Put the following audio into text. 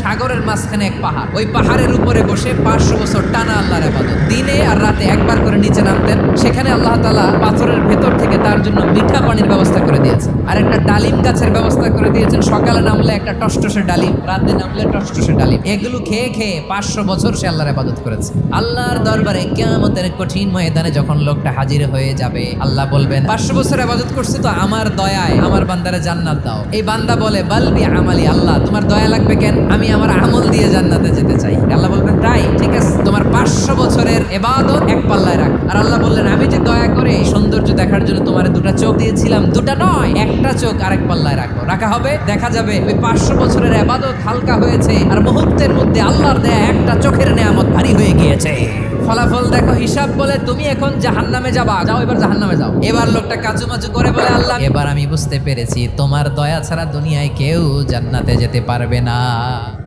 সাগরের মাঝখানে এক পাহাড়, ওই পাহাড়ের উপরে বসে 500 বছর টানা আল্লাহর ইবাদত, দিনে আর রাতে একবার করে নিচে নামতেন। সেখানে আল্লাহ তাআলা পাথরের ভেতর থেকে তার জন্য মিঠা পানির ব্যবস্থা করে দিয়েছেন, আর একটা ডালিম গাছের ব্যবস্থা করে দিয়েছেন। সকালে নামলে একটা টসটসে ডালিম, রাতে নামলে টসটসে ডালিম। এগুলো খেয়ে খেয়ে 500 বছর সে আল্লাহর ইবাদত করেছে। আল্লাহর দরবারে কিয়ামতের কঠিন ময়দানে যখন লোকটা হাজির হয়ে যাবে, আল্লাহ বলবেন 500 বছর ইবাদত করছে তো আমার দয়ায় আমার বান্দারে জান্নাত দাও। এই বান্দা বলে বালবি আমালি, আল্লাহ তোমার দয়া লাগবে কেন, আমি আমার আমল দিয়ে জান্নাতে যেতে চাই। আল্লাহ বলবেন তাই, ঠিক আছে, তোমার 500 বছরের ইবাদত এক পাল্লায় রাখ। আর আল্লাহ বললেন আমি যে দয়া করে সৌন্দর্য দেখার জন্য তোমার দুটা চোখ দিয়েছিলাম, দুটা নয় একটা চোখ আরেক পাল্লায় রাখো। রাখা হবে, দেখা যাবে ওই 500 বছরের ইবাদত হালকা হয়েছে আর মুহূর্তের মধ্যে আল্লাহর দেয়া একটা চোখের নেয়ামত ভারী হয়ে গিয়েছে। ফলাফল দেখো, হিসাব বলে তুমি এখন জাহান্নামে যাবা, যাও এবার জাহান্নামে যাও। এবার লোকটা কাচুমাচু করে বলে আল্লাহ এবার আমি বুঝতে পেরেছি তোমার দয়া ছাড়া দুনিয়ায় কেউ জান্নাতে যেতে পারবে না।